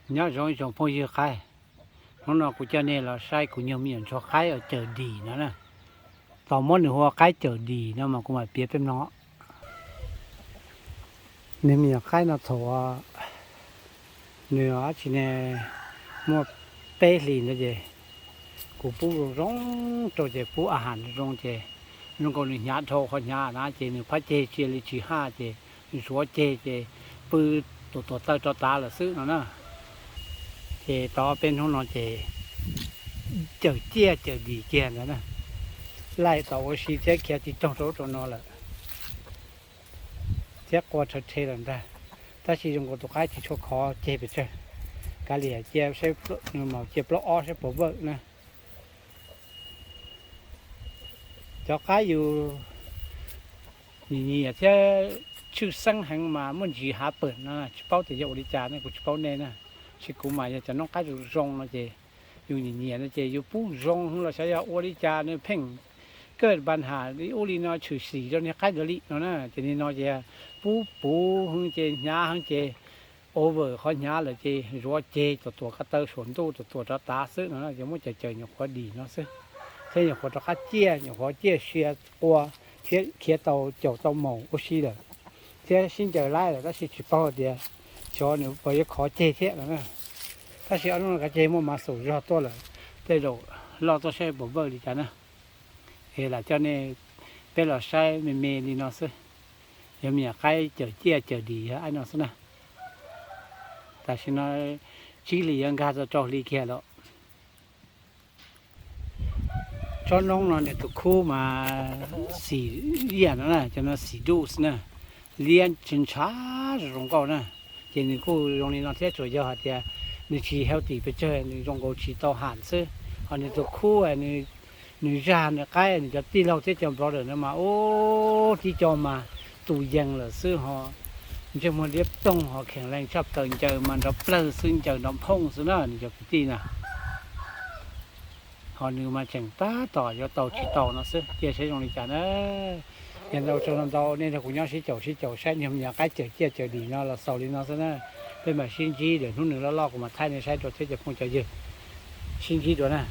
nhớ rồi trong phong yêu khai nó cũng cho nên là sai của nhiều miền cho khai ở chợ đi nữa nè tàu món nữa hoa khai chợ đi nó mà cũng phải biết bên nó nên miền khai nó thổ nữa chỉ nè mua bé lì nữa gì của phụ rong cho gì phụอาหารrong gì nó còn được nhà thổ họ nhà na gì nữa phát chế chế li chỉ ha gì số chế gì bự tổ ta là xứ nó nè chế to bênของnó chế chở chia chở đi kia nữa nè lại tàu xí chế kia thì trong số cho nó là chế qua thật thế là ta ta chỉ dùng cái cái thì cho khó chế bị chơi cái lìa chế sẽ màu chế lỗ sẽ bổ vợ nè cho cái dù nhỉ chế chữ sinh hàng mà muốn gì hạ bẩn nó bao thì dầu đi trà này cũng bao nên nè chỉ cũng mà cho nó cái rong nó chếอยู่นี่นะเจอยู่ปู้รงเราใช้ยาโอริจาเนี่ยเพ่งเกิดปัญหาที่โอรินอชื่อสีเราเนี่ยใครจะลิเนาะนะเจนี่นอเจปูหึงเจหญ้าหึงเจโอเวอร์เขาหญ้าเลยเจรัวเจตัวกระเตอสวนตู้ตัวตาซื้อเนาะจะมุ่งเจออย่างพอดีเนาะซื้อเช่นอย่างพอตะคัดเจี๊ยอย่างพอเจี๊ยเชียกัวเขียเตาเจ้าเตาหมูโอชีเลยเจ้าสิ้นเจอไล่แล้วก็สิชิปเอาเดียวชอเนี่ยไปขอเจเทียแล้วนะถ้าเสียอันนั้นก็เจมันมาสู่ยอดตัวเลยแต่เราต้องใช้บ่เบอร์ดีจ้ะนะเฮล่ะเจ้าเนี่ยเป็นเราใช้เมย์นี่เนาะสิยังมีใครเจอเจี๊ยเจอดีฮะไอ้เนาะสินะแต่ฉันน้อยชีลียังการจะจอกลีแค่แล้วชอบน้องนอนเนี่ยตัวคู่มาสี่เรียนนะจะมาสี่ดูสนะเรียนชินช้าตรงก่อนนะเจนี่คู่โรงเรียนนอนเที่ยวสวยเยอะฮะเจ้า你去好地不着，你用过去到寒色，啊，你做苦啊，你热呢，该你就地老这种不了嘛，哦，地叫嘛，都硬了是哈，你就莫列动哈，แข็งแรงชอบเติมเจอมันเราเปลือยซึ่งเจอน้ำพงซึ่งน่ะนี่จะพิธีนะพอนึกมาเฉียงตาต่อจะต่อชีต่อนะซึเจ้าใช้ตรงนี้จ้ะนะอย่างเราจนเราเนี่ยเราคุยย้อนชีเจ้าใช้ยำยาใกล้เจอดีเนาะเราสาวลีเนาะซึนะเป็นแบบชิ้นจีเดี๋ยวทุกหนึ่งแล้วลอกออกมาไทยในใช้ตัวที่จะคงจะเยอะชิ้นจีตัวน่ะ